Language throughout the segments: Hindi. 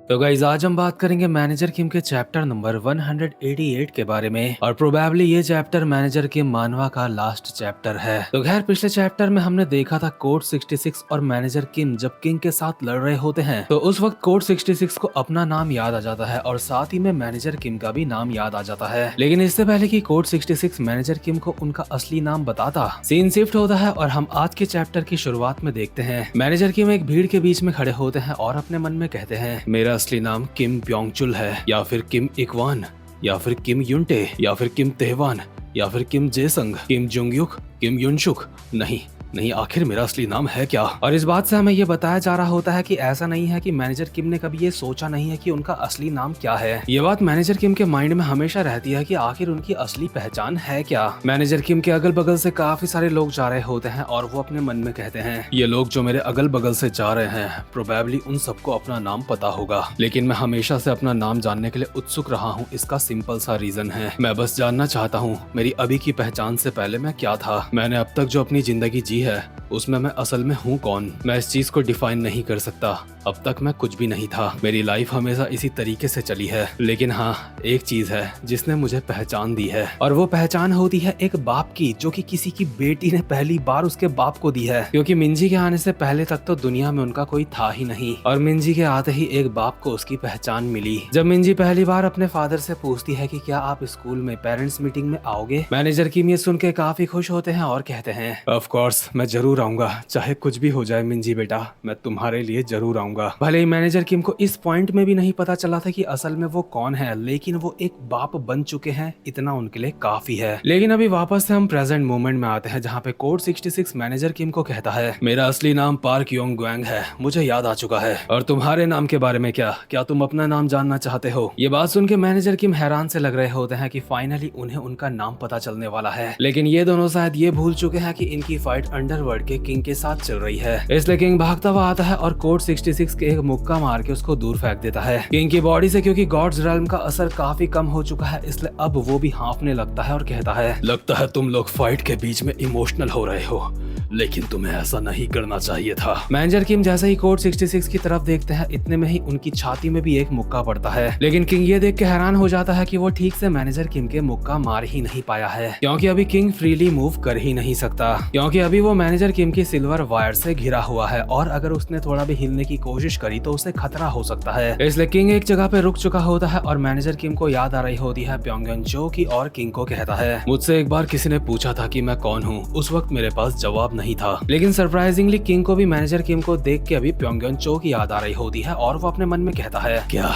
तो गाइस आज हम बात करेंगे मैनेजर किम के चैप्टर नंबर 188 के बारे में और प्रोबेबली ये चैप्टर मैनेजर किम मानवा का लास्ट चैप्टर है। तो खैर पिछले चैप्टर में हमने देखा था कोड 66 और मैनेजर किम जब किंग के साथ लड़ रहे होते हैं तो उस वक्त कोड 66 को अपना नाम याद आ जाता है और साथ ही में मैनेजर किम का भी नाम याद आ जाता है। लेकिन इससे पहले कि कोड 66 मैनेजर किम को उनका असली नाम बताता, सीन शिफ्ट होता है और हम आज के चैप्टर की शुरुआत में देखते हैं मैनेजर किम एक भीड़ के बीच में खड़े होते हैं और अपने मन में कहते हैं मेरा असली नाम किम प्योंगचुल है, या फिर किम इकवान, या फिर किम युनटे, या फिर किम तेहवान, या फिर किम जेसंग, किम जुंगयुक, किम युनशुक। नहीं, आखिर मेरा असली नाम है क्या? और इस बात से हमें ये बताया जा रहा होता है कि ऐसा नहीं है कि मैनेजर किम ने कभी ये सोचा नहीं है कि उनका असली नाम क्या है। ये बात मैनेजर किम के माइंड में हमेशा रहती है कि आखिर उनकी असली पहचान है क्या। मैनेजर किम के अगल बगल से काफी सारे लोग जा रहे होते हैं और वो अपने मन में कहते हैं ये लोग जो मेरे अगल बगल से जा रहे हैं प्रोबेबली उन सबको अपना नाम पता होगा, लेकिन मैं हमेशा से अपना नाम जानने के लिए उत्सुक रहा हूँ। इसका सिंपल सा रीजन है, मैं बस जानना चाहता हूँ मेरी अभी की पहचान से पहले मैं क्या था। मैंने अब तक जो अपनी जिंदगी जी है उसमें मैं असल में हूँ कौन। मैं इस चीज को डिफाइन नहीं कर सकता। अब तक मैं कुछ भी नहीं था, मेरी लाइफ हमेशा इसी तरीके से चली है। लेकिन हाँ, एक चीज है जिसने मुझे पहचान दी है और वो पहचान होती है एक बाप की, जो कि किसी की बेटी ने पहली बार उसके बाप को दी है। क्योंकि मिंजी के आने से पहले तक तो दुनिया में उनका कोई था ही नहीं और मिंजी के आते ही एक बाप को उसकी पहचान मिली। जब मिंजी पहली बार अपने फादर से पूछती है कि क्या आप स्कूल में पेरेंट्स मीटिंग में आओगे, मैनेजर किम ये सुन के काफी खुश होते हैं और कहते हैं ऑफ कोर्स मैं जरूर आऊंगा, चाहे कुछ भी हो जाए मिंजी बेटा, मैं तुम्हारे लिए जरूर आऊंगा। भले ही मैनेजर किम को इस पॉइंट में भी नहीं पता चला था कि असल में वो कौन है, लेकिन वो एक बाप बन चुके हैं, इतना उनके लिए काफी है। लेकिन अभी वापस से हम प्रेजेंट मोमेंट में आते हैं जहाँ पे कोड 66 मैनेजर किम को कहता है मेरा असली नाम पार्क योंग ग्वेंग है, मुझे याद आ चुका है। और तुम्हारे नाम के बारे में क्या तुम अपना नाम जानना चाहते हो? ये बात सुन के मैनेजर किम हैरान से लग रहे होते हैं कि फाइनली उन्हें उनका नाम पता चलने वाला है। लेकिन ये दोनों शायद ये भूल चुके हैं कि इनकी फाइट अंडरवर्ल्ड के किंग के साथ चल रही है। इसलिए किंग भागता हुआ आता है और कोड 66 के एक मुक्का मार के उसको दूर फेंक देता है। किंग की बॉडी से क्योंकि गॉड्स रेल्म का असर काफी कम हो चुका है, इसलिए अब वो भी हाँफने लगता है और कहता है लगता है तुम लोग फाइट के बीच में इमोशनल हो रहे हो, लेकिन तुम्हें ऐसा नहीं करना चाहिए था। मैनेजर किम जैसे ही कोड 66 की तरफ देखते हैं, इतने में ही उनकी छाती में भी एक मुक्का पड़ता है। लेकिन किंग ये देख के हैरान हो जाता है कि वो ठीक से मैनेजर किम के मुक्का मार ही नहीं पाया है, क्योंकि अभी किंग फ्रीली मूव कर ही नहीं सकता, क्योंकि अभी वो मैनेजर किम की सिल्वर वायर से घिरा हुआ है और अगर उसने थोड़ा भी हिलने की कोशिश करी तो उसे खतरा हो सकता है। इसलिए किंग एक जगह पे रुक चुका होता है और मैनेजर किम को याद आ रही होती है प्योंगयन चो की और किंग को कहता है मुझसे एक बार किसी ने पूछा था कि मैं कौन हूँ, उस वक्त मेरे पास जवाब नहीं था। लेकिन सरप्राइजिंगली किंग को भी मैनेजर किम को देख के अभी प्योंगयन चो की याद आ रही होती है और वो अपने मन में कहता है क्या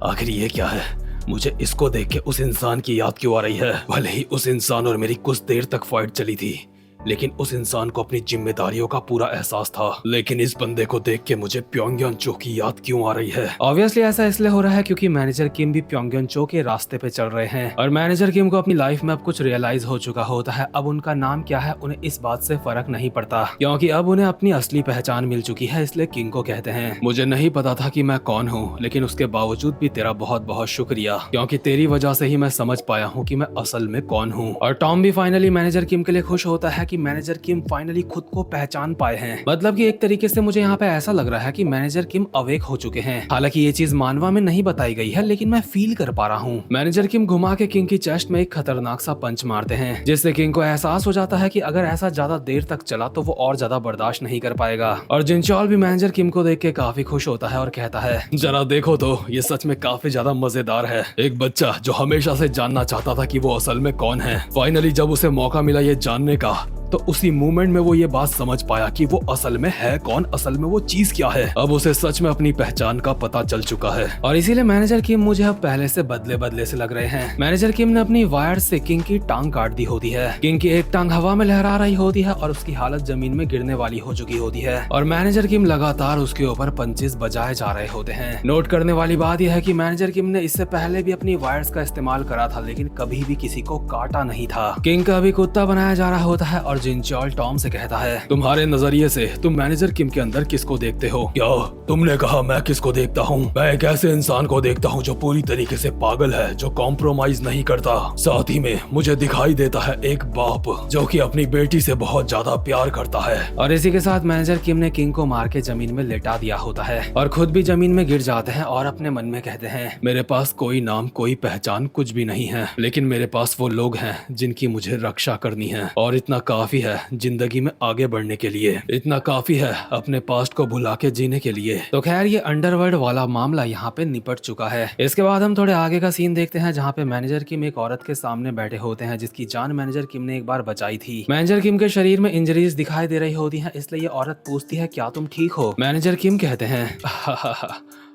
आखिर ये क्या है, मुझे इसको देख के उस इंसान की याद क्यों आ रही है? भले ही उस इंसान और मेरी कुछ देर तक फाइट चली थी, लेकिन उस इंसान को अपनी जिम्मेदारियों का पूरा एहसास था। लेकिन इस बंदे को देख के मुझे प्योंगयन चो की याद क्यों आ रही है? ऑब्वियसली ऐसा इसलिए हो रहा है क्योंकि मैनेजर किम भी प्योंगयन चो के रास्ते पे चल रहे हैं और मैनेजर किम को अपनी लाइफ में अब कुछ रियलाइज हो चुका होता है। अब उनका नाम क्या है उन्हें इस बात से फर्क नहीं पड़ता, क्योंकि अब उन्हें अपनी असली पहचान मिल चुकी है। इसलिए किंग को कहते हैं मुझे नहीं पता था कि मैं कौन हूँ, लेकिन उसके बावजूद भी तेरा बहुत बहुत शुक्रिया, क्योंकि तेरी वजह से ही मैं समझ पाया हूँ कि मैं असल में कौन हूँ। और टॉम भी फाइनली मैनेजर किम के लिए खुश होता है कि मैनेजर किम फाइनली खुद को पहचान पाए हैं। मतलब कि एक तरीके से मुझे यहाँ पे ऐसा लग रहा है कि मैनेजर किम अवेक हो चुके हैं। हालांकि ये चीज मानवा में नहीं बताई गई है, लेकिन मैं फील कर पा रहा हूँ। मैनेजर किम घुमा के किंग की चेस्ट में एक खतरनाक सा पंच मारते हैं, जिससे किंग को एहसास हो जाता है कि अगर ऐसा ज्यादा देर तक चला तो वो और ज्यादा बर्दाश्त नहीं कर पाएगा। और जिनचॉल भी मैनेजर किम को देख के काफी खुश होता है और कहता है जरा देखो तो ये सच में काफी ज्यादा मजेदार है। एक बच्चा जो हमेशा से जानना चाहता था कि वो असल में कौन है, फाइनली जब उसे मौका मिला ये जानने का, तो उसी मोमेंट में वो ये बात समझ पाया कि वो असल में है कौन, असल में वो चीज क्या है। अब उसे सच में अपनी पहचान का पता चल चुका है और इसीलिए मैनेजर किम मुझे अब पहले से बदले बदले से लग रहे हैं। मैनेजर किम ने अपनी वायर से किंग की टांग काट दी होती है। किंग की एक टांग हवा में लहरा रही होती है और उसकी हालत जमीन में गिरने वाली हो चुकी होती है और मैनेजर किम लगातार उसके ऊपर पंचेस बजाए जा रहे होते हैं। नोट करने वाली बात यह है कि मैनेजर किम ने इससे पहले भी अपनी वायर्स का इस्तेमाल करा था, लेकिन कभी भी किसी को काटा नहीं था। किंग का भी कुत्ता बनाया जा रहा होता है और और जिनचॉल टॉम से कहता है, तुम्हारे नजरिए से तुम मैनेजर किम के अंदर किसको देखते हो? क्या तुमने कहा मैं किसको देखता हूँ? मैं एक ऐसे इंसान को देखता हूँ जो पूरी तरीके से पागल है, जो कॉम्प्रोमाइज नहीं करता। साथ ही में मुझे दिखाई देता है एक बाप जो कि अपनी बेटी से बहुत ज्यादा प्यार करता है। और इसी के साथ मैनेजर किम ने किंग को मार के जमीन में लेटा दिया होता है और खुद भी जमीन में गिर जाते हैं और अपने मन में कहते हैं, मेरे पास कोई नाम कोई पहचान कुछ भी नहीं है, लेकिन मेरे पास वो लोग हैं जिनकी मुझे रक्षा करनी है और इतना काफी है जिंदगी में आगे बढ़ने के लिए, इतना काफी है अपने पास्ट को भुला के जीने के लिए। तो खैर ये अंडरवर्ल्ड वाला मामला यहाँ पे निपट चुका है। इसके बाद हम थोड़े आगे का सीन देखते हैं जहाँ पे मैनेजर किम एक औरत के सामने बैठे होते हैं जिसकी जान मैनेजर किम ने एक बार बचाई थी। मैनेजर किम के शरीर में इंजरीज दिखाई दे रही होती है, इसलिए ये औरत पूछती है, क्या तुम ठीक हो? मैनेजर किम कहते हैं,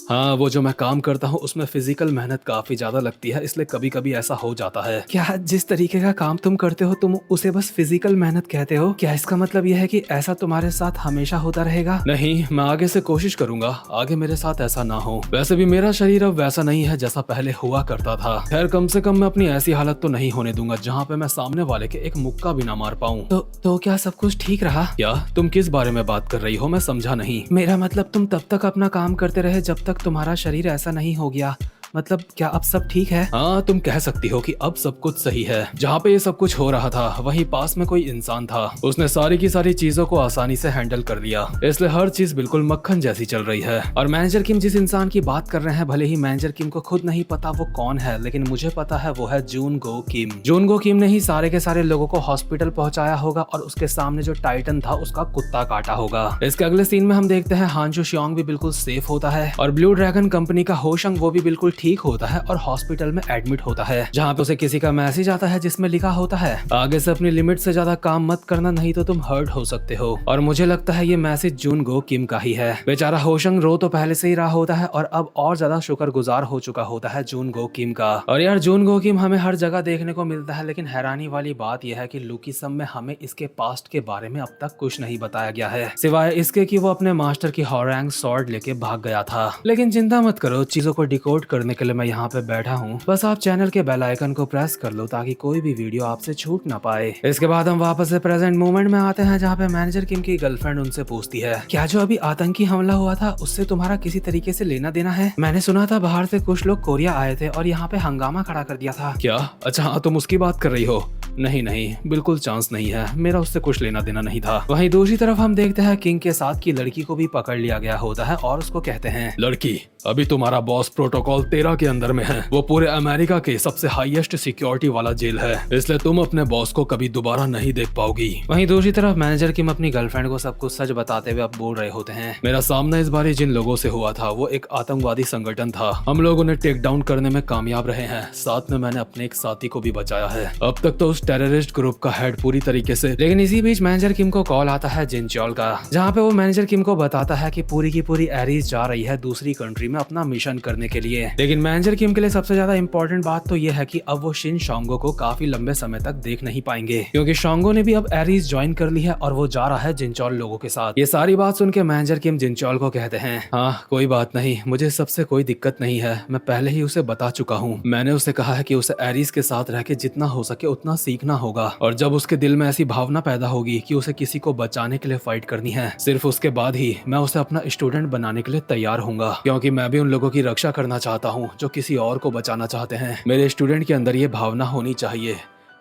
हाँ वो जो मैं काम करता हूँ उसमें फिजिकल मेहनत काफी ज्यादा लगती है, इसलिए कभी कभी ऐसा हो जाता है। क्या जिस तरीके का काम तुम करते हो तुम उसे बस फिजिकल मेहनत कहते हो? क्या इसका मतलब यह है कि ऐसा तुम्हारे साथ हमेशा होता रहेगा? नहीं, मैं आगे से कोशिश करूंगा आगे मेरे साथ ऐसा ना हो। वैसे भी मेरा शरीर अब वैसा नहीं है जैसा पहले हुआ करता था। खैर कम से कम मैं अपनी ऐसी हालत तो नहीं होने दूंगा जहाँ पे मैं सामने वाले के एक मुक्का भी ना मार पाऊँ। तो क्या सब कुछ ठीक रहा? क्या तुम किस बारे में बात कर रही हो? मैं समझा नहीं। मेरा मतलब तुम तब तक अपना काम करते रहे जब तक तुम्हारा शरीर ऐसा नहीं हो गया। मतलब क्या अब सब ठीक है? हाँ तुम कह सकती हो कि अब सब कुछ सही है। जहाँ पे ये सब कुछ हो रहा था वहीं पास में कोई इंसान था, उसने सारी की सारी चीजों को आसानी से हैंडल कर लिया, इसलिए हर चीज बिल्कुल मक्खन जैसी चल रही है। और मैनेजर किम जिस इंसान की बात कर रहे हैं, भले ही मैनेजर किम को खुद नहीं पता वो कौन है, लेकिन मुझे पता है वो है जून गो किम। जून गो किम ने ही सारे के सारे लोगों को हॉस्पिटल पहुंचाया होगा और उसके सामने जो टाइटन था उसका कुत्ता काटा होगा। इसके अगले सीन में हम देखते हैं हांजू शियोंग भी बिल्कुल सेफ होता है और ब्लू ड्रैगन कंपनी का होशंग वो भी बिल्कुल ठीक होता है और हॉस्पिटल में एडमिट होता है, जहाँ पे उसे किसी का मैसेज आता है जिसमें लिखा होता है, आगे से अपनी लिमिट से ज्यादा काम मत करना नहीं तो तुम हर्ट हो सकते हो। और मुझे लगता है ये मैसेज जून गो किम का ही है। बेचारा होशंग रो तो पहले से ही रहा होता है और अब और ज्यादा शुक्रगुजार हो चुका होता है जून गो किम का। और यार जून गो किम हमें हर जगह देखने को मिलता है, लेकिन हैरानी वाली बात यह है कि लुकी सम में हमें इसके पास्ट के बारे में अब तक कुछ नहीं बताया गया है, सिवाय इसके कि वो अपने मास्टर की हॉरैंग स्वॉर्ड लेके भाग गया था। लेकिन चिंता मत करो, चीजों को डिकोड करने के लिए मैं यहाँ पे बैठा हूँ। बस आप चैनल के बेल आइकन को प्रेस कर लो ताकि कोई भी वीडियो आपसे छूट ना पाए। इसके बाद हम वापस से प्रेजेंट मोमेंट में आते हैं जहाँ पे मैनेजर किम की गर्लफ्रेंड उनसे पूछती है, क्या जो अभी आतंकी हमला हुआ था उससे तुम्हारा किसी तरीके से लेना देना है? मैंने सुना था बाहर से कुछ लोग कोरिया आए थे और यहाँ पे हंगामा खड़ा कर दिया था। क्या? अच्छा हाँ तुम उसकी बात कर रही हो। नहीं नहीं, बिल्कुल चांस नहीं है, मेरा उससे कुछ लेना देना नहीं था। वहीं दूसरी तरफ हम देखते हैं किंग के साथ की लड़की को भी पकड़ लिया गया होता है और उसको कहते हैं, लड़की अभी तुम्हारा बॉस प्रोटोकॉल 13 के अंदर में है, वो पूरे अमेरिका के सबसे हाईएस्ट सिक्योरिटी वाला जेल है, इसलिए तुम अपने बॉस को कभी दोबारा नहीं देख पाओगी। वहीं दूसरी तरफ मैनेजर किम अपनी गर्लफ्रेंड को सब कुछ सच बताते हुए अब बोल रहे होते हैं, मेरा सामना इस बार जिन लोगों से हुआ था वो एक आतंकवादी संगठन था, हम लोग उन्हें टेक डाउन करने में कामयाब रहे हैं, साथ में मैंने अपने एक साथी को भी बचाया है। अब तक तो उस टेररिस्ट ग्रुप का हेड पूरी तरीके से। लेकिन इसी बीच मैनेजर किम को कॉल आता है जिनचॉल का, जहाँ पे वो मैनेजर किम को बताता है कि पूरी की पूरी एरीज जा रही है दूसरी कंट्री में अपना मिशन करने के लिए। लेकिन मैनेजर किम के लिए सबसे ज्यादा इंपॉर्टेंट बात तो ये है कि अब वो शिन शोंगो को काफी लंबे समय तक देख नहीं पाएंगे, क्योंकि शोंगो ने भी अब एरीज ज्वाइन कर ली है और वो जा रहा है जिनचॉल लोगों के साथ। ये सारी बात सुन के मैनेजर किम जिनचॉल को कहते हैं, हाँ कोई बात नहीं, मुझे सबसे कोई दिक्कत नहीं है, मैं पहले ही उसे बता चुका हूँ। मैंने उसे कहा है कि उसे एरीज के साथ रह के जितना हो सके उतना सीखना होगा, और जब उसके दिल में ऐसी भावना पैदा होगी कि उसे किसी को बचाने के लिए फाइट करनी है, सिर्फ उसके बाद ही मैं उसे अपना स्टूडेंट बनाने के लिए तैयार हूँगा, क्योंकि मैं भी उन लोगों की रक्षा करना चाहता हूँ जो किसी और को बचाना चाहते हैं। मेरे स्टूडेंट के अंदर ये भावना होनी चाहिए,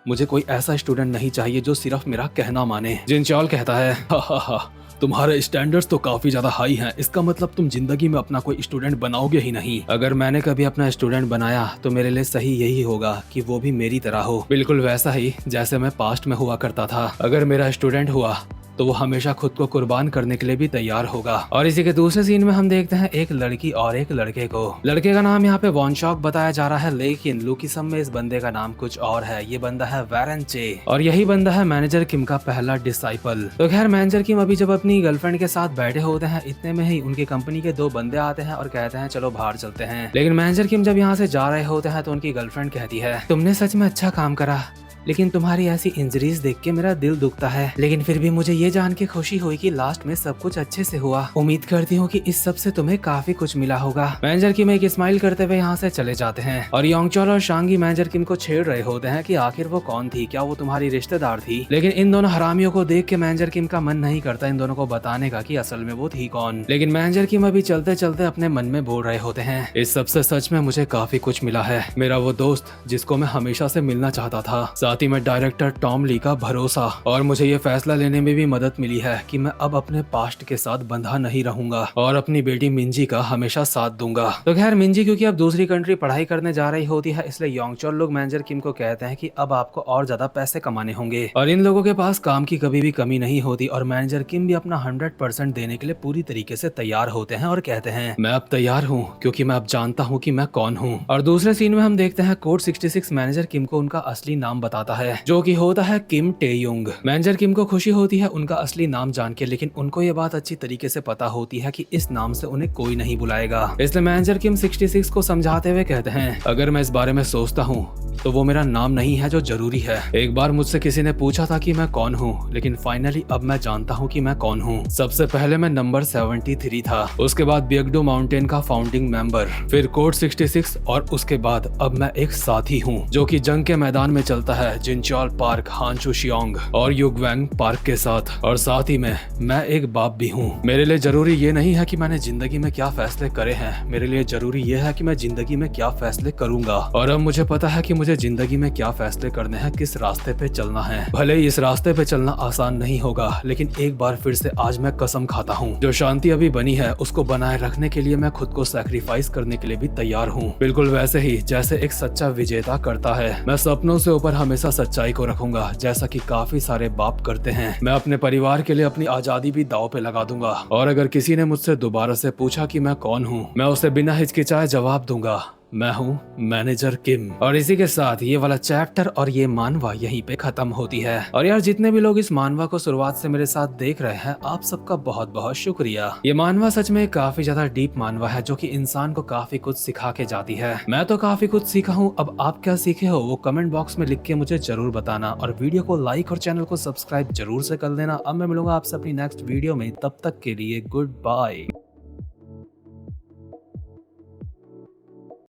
मुझे कोई ऐसा स्टूडेंट नहीं चाहिए जो सिर्फ मेरा कहना माने। जिनचॉल कहता है, हा तुम्हारे स्टैंडर्ड्स तो काफी ज्यादा हाई हैं, इसका मतलब तुम जिंदगी में अपना कोई स्टूडेंट बनाओगे ही नहीं। अगर मैंने कभी अपना स्टूडेंट बनाया तो मेरे लिए सही यही होगा कि वो भी मेरी तरह हो, बिल्कुल वैसा ही जैसे मैं पास्ट में हुआ करता था। अगर मेरा स्टूडेंट हुआ तो वो हमेशा खुद को कुर्बान करने के लिए भी तैयार होगा। और इसी के दूसरे सीन में हम देखते हैं एक लड़की और एक लड़के को। लड़के का नाम यहाँ पे वॉनशॉक बताया जा रहा है, लेकिन लुकी सम में इस बंदे का नाम कुछ और है। ये बंदा है वैरन चे और यही बंदा है मैनेजर किम का पहला डिसाइपल। तो खैर मैनेजर किम अभी जब अपनी गर्लफ्रेंड के साथ बैठे होते हैं, इतने में ही उनकी कंपनी के दो बंदे आते हैं और कहते हैं चलो बाहर चलते हैं। लेकिन मैनेजर किम जब यहाँ से जा रहे होते हैं तो उनकी गर्लफ्रेंड कहती है, तुमने सच में अच्छा काम करा, लेकिन तुम्हारी ऐसी इंजरीज देख के मेरा दिल दुखता है, लेकिन फिर भी मुझे ये जान के खुशी हुई कि लास्ट में सब कुछ अच्छे से हुआ। उम्मीद करती हूँ कि इस सब से तुम्हें काफी कुछ मिला होगा। मैनेजर किम एक स्माइल करते हुए यहाँ से चले जाते हैं और योंगचोल और शांगी मैनेजर किम को छेड़ रहे होते हैं कि आखिर वो कौन थी, क्या वो तुम्हारी रिश्तेदार थी। लेकिन इन दोनों हरामियों को देख के मैनेजर किम का मन नहीं करता इन दोनों को बताने का कि असल में वो थी कौन। लेकिन मैनेजर किम अभी चलते चलते अपने मन में बोल रहे होते हैं, इस सबसे सच में मुझे काफी कुछ मिला है। मेरा वो दोस्त जिसको मैं हमेशा से मिलना चाहता था, साथ ही में डायरेक्टर टॉम ली का भरोसा, और मुझे ये फैसला लेने में भी मदद मिली है कि मैं अब अपने पास्ट के साथ बंधा नहीं रहूंगा और अपनी बेटी मिंजी का हमेशा साथ दूंगा। तो खैर मिंजी क्योंकि अब दूसरी कंट्री पढ़ाई करने जा रही होती है, इसलिए योंगचोल लोग मैनेजर किम को कहते हैं कि अब आपको और ज्यादा पैसे कमाने होंगे और इन लोगों के पास काम की कभी भी कमी नहीं होती। और मैनेजर किम भी अपना 100% देने के लिए पूरी तरीके से तैयार होते हैं और कहते हैं, मैं अब तैयार हूँ क्योंकि मैं अब जानता हूँ कि मैं कौन हूँ। और दूसरे सीन में हम देखते हैं कोड 66 मैनेजर किम को उनका असली नाम बताता है, जो कि होता है किम टेयुंग। मैनेजर किम को खुशी होती है उनका असली नाम जान के, लेकिन उनको ये बात अच्छी तरीके से पता होती है कि इस नाम से उन्हें कोई नहीं बुलाएगा। इसलिए मैनेजर किम 66 को समझाते हुए कहते हैं, अगर मैं इस बारे में सोचता हूँ तो वो मेरा नाम नहीं है जो जरूरी है। एक बार मुझसे किसी ने पूछा था कि मैं कौन हूँ, लेकिन फाइनली अब मैं जानता हूँ कि मैं कौन हूँ। सबसे पहले मैं नंबर 73 था, उसके बाद बियगडो माउंटेन का फाउंडिंग मेंबर, फिर कोड 66 और उसके बाद अब मैं एक साथी हूँ जो कि जंग के मैदान में चलता है जिनचॉल पार्क, हानचू शियोंग और युगवैंग पार्क के साथ। और साथ ही में मैं एक बाप भी हूँ। मेरे लिए जरूरी ये नहीं है कि मैंने जिंदगी में क्या फैसले करे हैं, मेरे लिए जरूरी ये है कि मैं जिंदगी में क्या फैसले करूंगा। और अब मुझे पता है कि मुझे जिंदगी में क्या फैसले करने हैं, किस रास्ते पे चलना है। भले ही इस रास्ते पे चलना आसान नहीं होगा, लेकिन एक बार फिर से आज मैं कसम खाता हूँ, जो शांति अभी बनी है उसको बनाए रखने के लिए मैं खुद को सैक्रिफाइस करने के लिए भी तैयार हूँ। बिल्कुल वैसे ही जैसे एक सच्चा विजेता करता है। मैं सपनों से ऊपर हमेशा सच्चाई को रखूंगा, जैसा कि काफी सारे बाप करते हैं। मैं अपने परिवार के लिए अपनी आजादी भी दांव पे लगा दूंगा। और अगर किसी ने मुझसे दोबारा से पूछा कि मैं कौन हूँ, मैं उसे बिना हिचकिचाए जवाब दूंगा, मैं हूँ मैनेजर किम। और इसी के साथ ये वाला चैप्टर और ये मानवा यहीं पे खत्म होती है। और यार जितने भी लोग इस मानवा को शुरुआत से मेरे साथ देख रहे हैं, आप सबका बहुत बहुत शुक्रिया। ये मानवा सच में काफी ज्यादा डीप मानवा है, जो कि इंसान को काफी कुछ सिखा के जाती है। मैं तो काफी कुछ सीखा हूँ, अब आप क्या सीखे हो वो कमेंट बॉक्स में लिख के मुझे जरूर बताना। और वीडियो को लाइक और चैनल को सब्सक्राइब जरूर से कर देना। अब मैं मिलूंगा आपसे अपनी नेक्स्ट वीडियो में, तब तक के लिए गुड बाय।